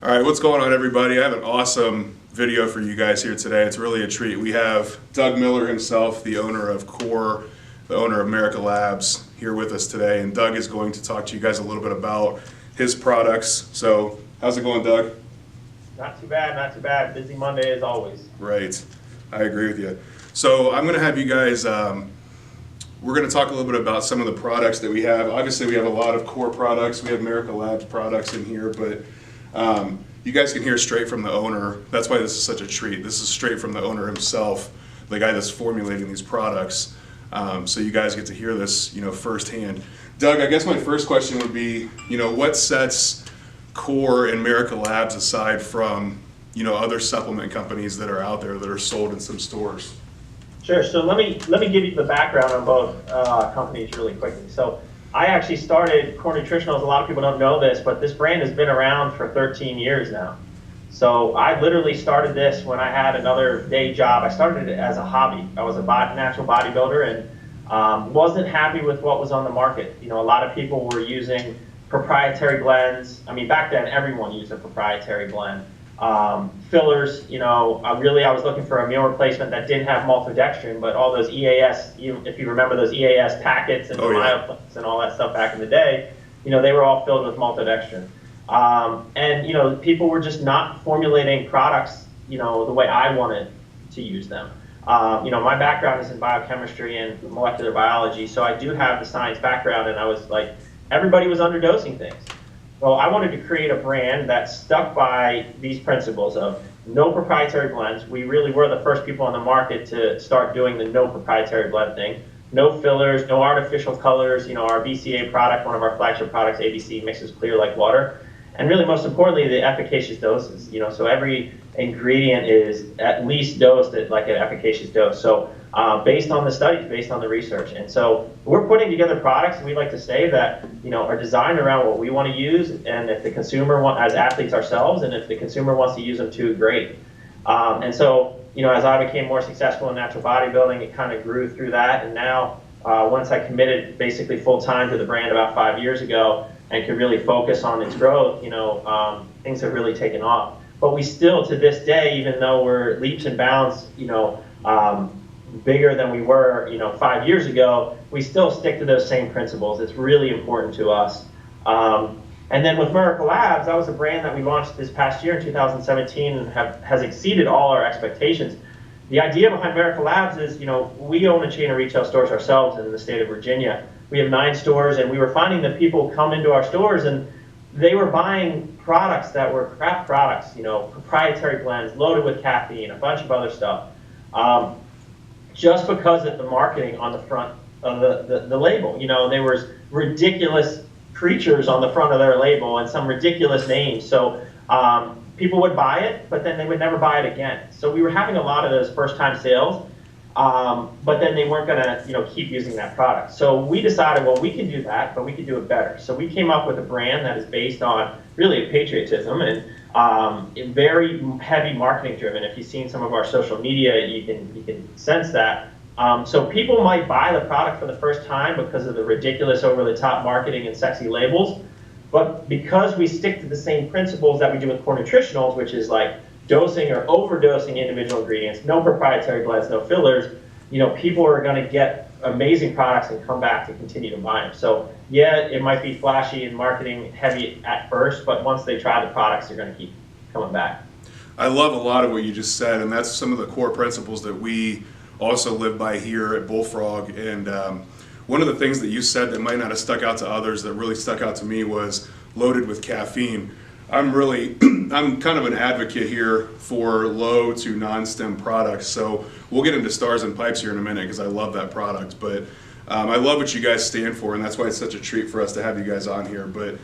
All right, what's going on, everybody? I have an awesome video for you guys here today. It's really a treat. We have Doug Miller himself, the owner of Core, the owner of Miracle Labs, here with us today. And Doug is going to talk to you guys a little bit about his products. So, how's it going, Doug? Not too bad, not too bad. Busy Monday as always. Right, I agree with you. So, I'm going to have you guys, we're going to talk a little bit about some of the products that we have. Obviously, we have a lot of Core products. We have Miracle Labs products in here, but you guys can hear straight from the owner. That's why this is such a treat. This is straight from the owner himself, the guy that's formulating these products. So you guys get to hear this, firsthand. Doug, I guess my first question would be, what sets Core and Miracle Labs aside from, other supplement companies that are out there that are sold in some stores? Sure. So let me give you the background on both companies really quickly. So I actually started Core Nutritionals. A lot of people don't know this, but this brand has been around for 13 years now. So I literally started this when I had another day job. I started it as a hobby. I was a natural bodybuilder and wasn't happy with what was on the market. A lot of people were using proprietary blends. I mean, back then everyone used a proprietary blend. Fillers, I was looking for a meal replacement that didn't have maltodextrin, but all those EAS, if you remember those EAS packets and Myoplex and all that stuff back in the day, they were all filled with maltodextrin. And people were just not formulating products, the way I wanted to use them. My background is in biochemistry and molecular biology, so I do have the science background, and I was like, everybody was underdosing things. Well, I wanted to create a brand that stuck by these principles of no proprietary blends. We really were the first people on the market to start doing the no proprietary blend thing. No fillers, no artificial colors. Our BCA product, one of our flagship products, ABC, mixes clear like water. And really, most importantly, the efficacious doses. So every ingredient is at least dosed at like an efficacious dose. So based on the studies, based on the research. And so we're putting together products, and we like to say that, are designed around what we want to use, and if the consumer as athletes ourselves, and if the consumer wants to use them too, great. And so, as I became more successful in natural bodybuilding, it kind of grew through that. And now, once I committed basically full time to the brand about 5 years ago and could really focus on its growth, things have really taken off. But we still, to this day, even though we're leaps and bounds, bigger than we were, 5 years ago, we still stick to those same principles. It's really important to us. And then with Miracle Labs, that was a brand that we launched this past year in 2017 and has exceeded all our expectations. The idea behind Miracle Labs is, we own a chain of retail stores ourselves in the state of Virginia. We have 9 stores, and we were finding that people come into our stores and they were buying products that were crap products, proprietary blends loaded with caffeine, a bunch of other stuff. Just because of the marketing on the front of the label. There was ridiculous creatures on the front of their label and some ridiculous names. So people would buy it, but then they would never buy it again. So we were having a lot of those first-time sales, but then they weren't going to keep using that product. So we decided, well, we can do that, but we can do it better. So we came up with a brand that is based on really patriotism and very heavy marketing driven. If you've seen some of our social media, you can sense that. So people might buy the product for the first time because of the ridiculous over-the-top marketing and sexy labels. But because we stick to the same principles that we do with Core Nutritionals, which is like dosing or overdosing individual ingredients, no proprietary blends, no fillers, people are going to get amazing products and come back to continue to buy them. So yeah, it might be flashy and marketing heavy at first, but once they try the products, they're going to keep coming back. I love a lot of what you just said, and that's some of the core principles that we also live by here at Bullfrog. And one of the things that you said that might not have stuck out to others that really stuck out to me was loaded with caffeine. I'm kind of an advocate here for low to non-stem products. So we'll get into Stars and Pipes here in a minute because I love that product. But I love what you guys stand for, and that's why it's such a treat for us to have you guys on here. But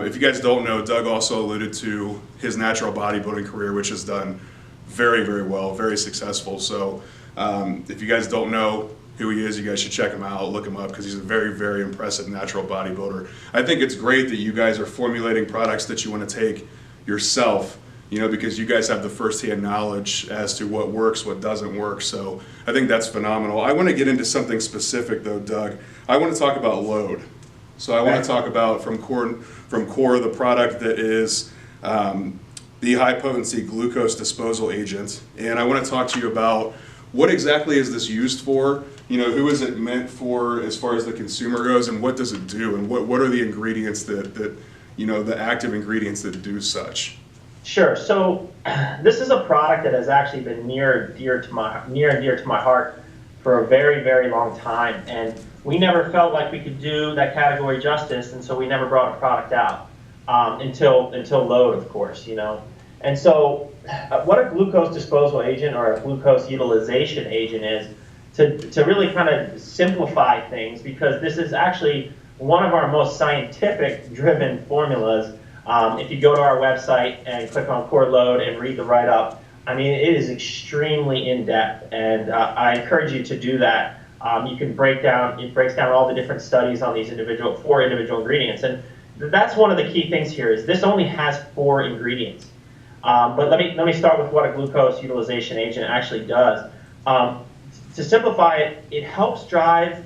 if you guys don't know, Doug also alluded to his natural bodybuilding career, which has done very, very well, very successful. So if you guys don't know who he is, you guys should check him out, look him up, because he's a very, very impressive natural bodybuilder. I think it's great that you guys are formulating products that you want to take yourself, because you guys have the first-hand knowledge as to what works, what doesn't work. So I think that's phenomenal. I want to get into something specific though, Doug. I want to talk about load. So I want to talk about from Core the product that is the high potency glucose disposal agent. And I want to talk to you about what exactly is this used for? You know, who is it meant for as far as the consumer goes, and what does it do? And what are the ingredients that you know, the active ingredients that do such? Sure. So this is a product that has actually been near and dear to my heart for a very, very long time. And we never felt like we could do that category justice, and so we never brought a product out until load, of course, you know. And so what a glucose disposal agent or a glucose utilization agent is, to really kind of simplify things, because this is actually one of our most scientific driven formulas. If you go to our website and click on Core Load and read the write-up, I mean, it is extremely in-depth, and I encourage you to do that. It breaks down all the different studies on these four individual ingredients, and that's one of the key things here is this only has 4 ingredients. But let me start with what a glucose utilization agent actually does. To simplify it, it helps drive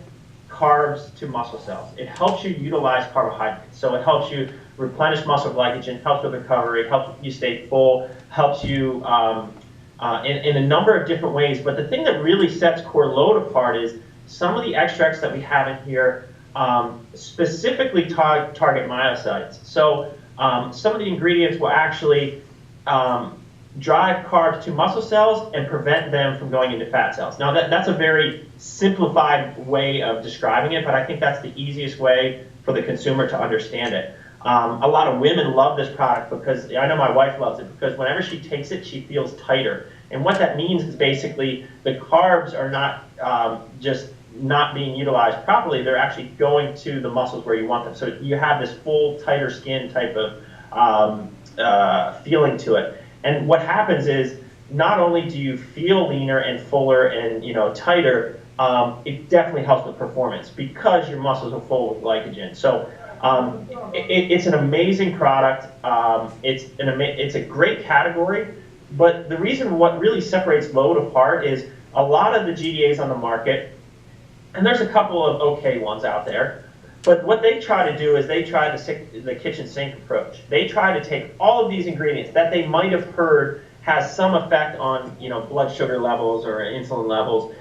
carbs to muscle cells. It helps you utilize carbohydrates. So it helps you replenish muscle glycogen, helps with recovery, helps you stay full, helps you in a number of different ways. But the thing that really sets Core Load apart is some of the extracts that we have in here specifically target myocytes. So some of the ingredients will actually drive carbs to muscle cells and prevent them from going into fat cells. Now that's a very simplified way of describing it, but I think that's the easiest way for the consumer to understand it. A lot of women love this product because, I know my wife loves it, because whenever she takes it, she feels tighter. And what that means is basically the carbs are not just not being utilized properly, they're actually going to the muscles where you want them. So you have this full, tighter skin type of feeling to it. And what happens is, not only do you feel leaner and fuller and tighter, it definitely helps with performance because your muscles are full with glycogen. So it's an amazing product. It's a great category, but the reason what really separates Load apart is a lot of the GDAs on the market, and there's a couple of okay ones out there, but what they try to do is they try the kitchen sink approach. They try to take all of these ingredients that they might have heard has some effect on blood sugar levels or insulin levels,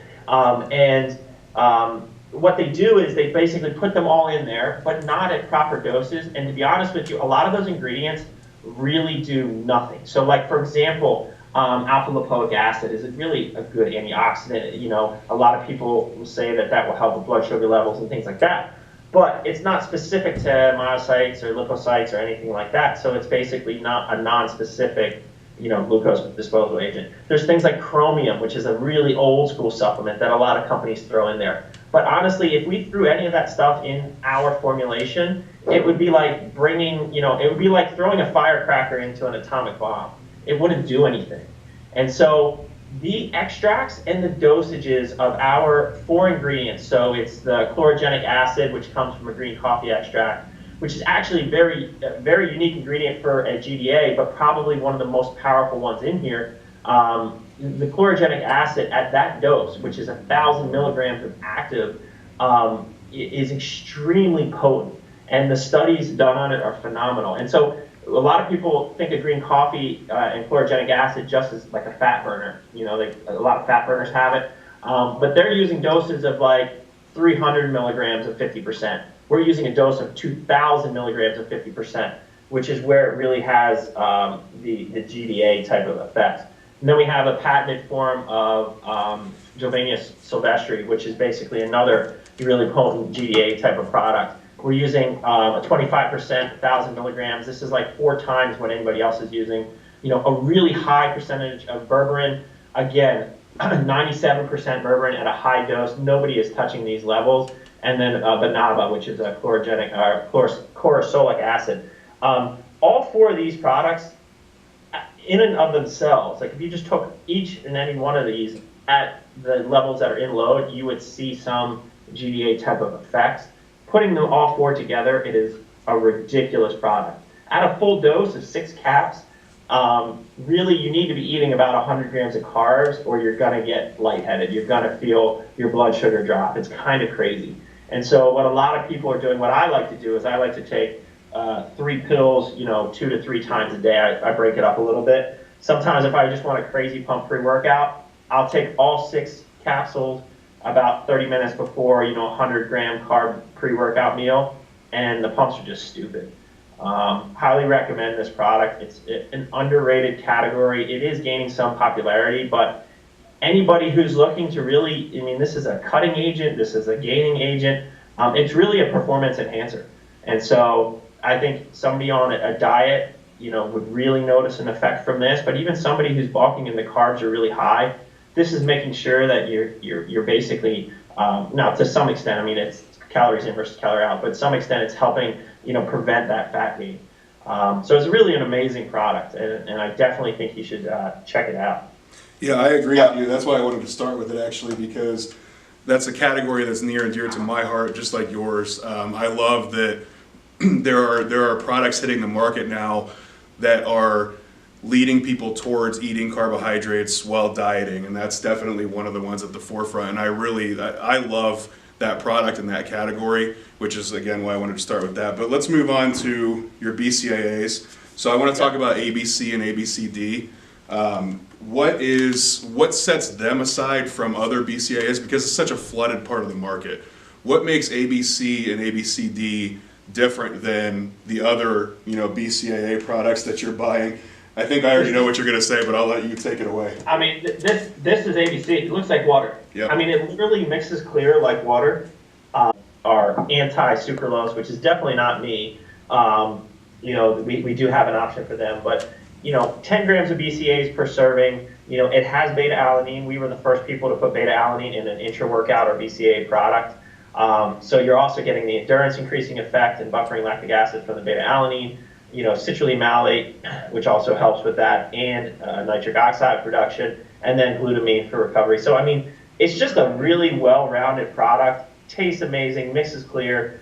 what they do is they basically put them all in there, but not at proper doses. And to be honest with you, a lot of those ingredients really do nothing. So, like for example, alpha lipoic acid is really a good antioxidant. A lot of people will say that will help with blood sugar levels and things like that. But it's not specific to myocytes or lipocytes or anything like that. So it's basically not a non-specific, glucose disposal agent. There's things like chromium, which is a really old school supplement that a lot of companies throw in there. But honestly, if we threw any of that stuff in our formulation, it would be like it would be like throwing a firecracker into an atomic bomb. It wouldn't do anything. And so the extracts and the dosages of our 4 ingredients, so it's the chlorogenic acid, which comes from a green coffee extract, which is actually a very unique ingredient for a GDA, but probably one of the most powerful ones in here. The chlorogenic acid at that dose, which is 1,000 milligrams of active, is extremely potent, and the studies done on it are phenomenal. And so a lot of people think of green coffee and chlorogenic acid just as like a fat burner. A lot of fat burners have it, but they're using doses of like 300 milligrams of 50%. We're using a dose of 2,000 milligrams of 50%, which is where it really has the GDA type of effect. And then we have a patented form of Jovanius sylvestri, which is basically another really potent GDA type of product. We're using a 25%, 1,000 milligrams. This is like 4 times what anybody else is using. A really high percentage of berberine. Again, 97% berberine at a high dose. Nobody is touching these levels. And then Banaba, which is a chlorosolic acid. All 4 of these products, in and of themselves, like if you just took each and any one of these at the levels that are in Load, you would see some GDA type of effects. Putting them all 4 together, it is a ridiculous product. At a full dose of 6 caps, really you need to be eating about 100 grams of carbs or you're going to get lightheaded. You're going to feel your blood sugar drop. It's kind of crazy. And so what a lot of people are doing, what I like to do is I like to take three pills, 2 to 3 times a day. I break it up a little bit. Sometimes if I just want a crazy pump pre-workout, I'll take all 6 capsules about 30 minutes before, 100-gram carb pre-workout meal, and the pumps are just stupid. Highly recommend this product. It's an underrated category. It is gaining some popularity, but anybody who's looking to really, this is a cutting agent, this is a gaining agent. It's really a performance enhancer. And so I think somebody on a diet, would really notice an effect from this, but even somebody who's bulking and the carbs are really high, this is making sure that you're basically, now to some extent, it's calories in versus calorie out, but to some extent it's helping, prevent that fat gain. So it's really an amazing product, and I definitely think you should check it out. Yeah, I agree with you. That's why I wanted to start with it, actually, because that's a category that's near and dear to my heart, just like yours. I love that there are products hitting the market now that are leading people towards eating carbohydrates while dieting, and that's definitely one of the ones at the forefront. And I love that product in that category, which is again why I wanted to start with that. But let's move on to your BCAAs. So I want to talk about ABC and ABCD. What sets them aside from other BCAAs, because it's such a flooded part of the market? What makes ABC and ABCD different than the other, BCAA products that you're buying? I think I already know what you're going to say, but I'll let you take it away. This is ABC. It looks like water. Yep. It literally mixes clear like water. Our anti-sucralose, which is definitely not me. We do have an option for them, but 10 grams of BCAAs per serving. It has beta-alanine. We were the first people to put beta-alanine in an intra-workout or BCAA product. So you're also getting the endurance increasing effect and buffering lactic acid from the beta-alanine, citrulline malate, which also helps with that, and nitric oxide production, and then glutamine for recovery. So, it's just a really well-rounded product, tastes amazing, mixes clear.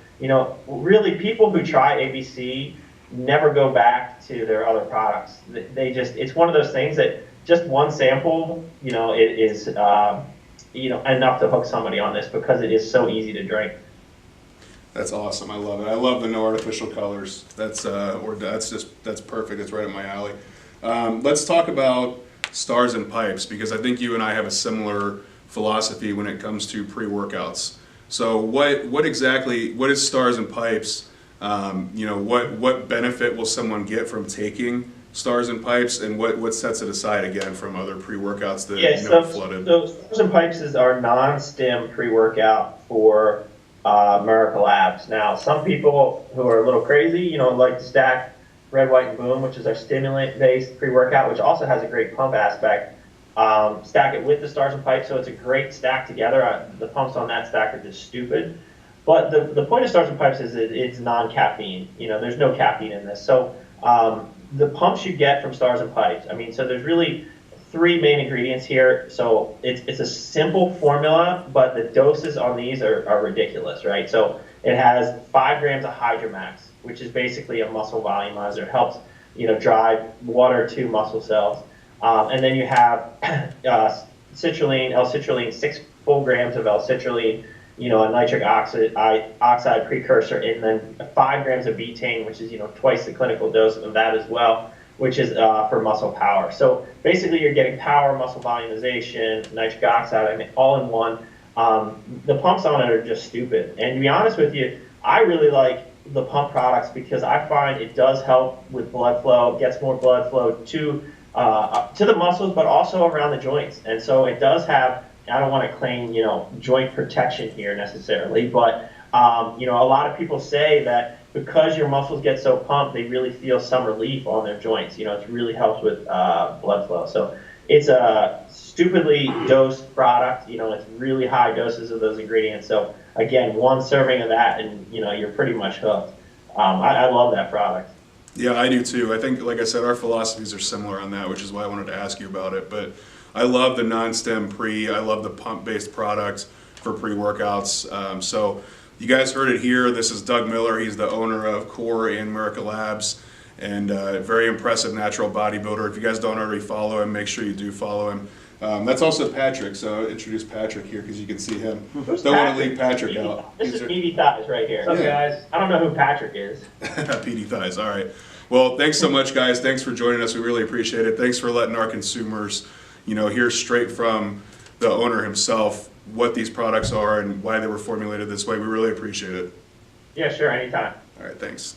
Really people who try ABC never go back to their other products. It's one of those things that just one sample, it is, enough to hook somebody on this because it is so easy to drink. That's awesome. I love it. I love the no artificial colors. That's perfect. It's right up my alley. Let's talk about Stars and Pipes, because I think you and I have a similar philosophy when it comes to pre-workouts. So what is Stars and Pipes? What benefit will someone get from taking Stars and Pipes, and what sets it aside again from other pre-workouts that flooded? So Stars and Pipes is our non-stim pre-workout for Miracle Labs. Now, some people who are a little crazy, like to stack Red, White, and Boom, which is our stimulant-based pre-workout, which also has a great pump aspect. Stack it with the Stars and Pipes, so it's a great stack together. The pumps on that stack are just stupid. But the point of Stars and Pipes is it's non-caffeine. There's no caffeine in this. So the pumps you get from Stars and Pipes, so there's really 3 main ingredients here. So it's a simple formula, but the doses on these are ridiculous, right? So it has 5 grams of Hydromax, which is basically a muscle volumizer. It helps, drive water to muscle cells. And then you have citrulline, L-citrulline, 6 full grams of L-citrulline, a nitric oxide precursor, and then 5 grams of betaine, which is, twice the clinical dose of that as well, which is for muscle power. So basically you're getting power, muscle volumization, nitric oxide, all in one. The pumps on it are just stupid. And to be honest with you, I really like the pump products because I find it does help with blood flow, gets more blood flow to the muscles, but also around the joints. And so it does have, I don't want to claim, joint protection here necessarily, but, a lot of people say that because your muscles get so pumped, they really feel some relief on their joints. It really helps with blood flow. So it's a stupidly dosed product. It's really high doses of those ingredients. So again, 1 serving of that and, you're pretty much hooked. I love that product. Yeah, I do too. I think, like I said, our philosophies are similar on that, which is why I wanted to ask you about it. But I love the non-stim pre. I love the pump-based product for pre-workouts. So you guys heard it here. This is Doug Miller. He's the owner of Core and Miracle Labs, and very impressive natural bodybuilder. If you guys don't already follow him, make sure you do follow him. That's also Patrick, so I'll introduce Patrick here because you can see him. Who's Don't want to Patrick? leave Patrick out. This These is are- Meaty Thighs right here. What's up, Yeah. guys? I don't know who Patrick is. PD Thighs, all right. Well, thanks so much, guys. Thanks for joining us. We really appreciate it. Thanks for letting our consumers, hear straight from the owner himself what these products are and why they were formulated this way. We really appreciate it. Yeah, sure, anytime. All right, thanks.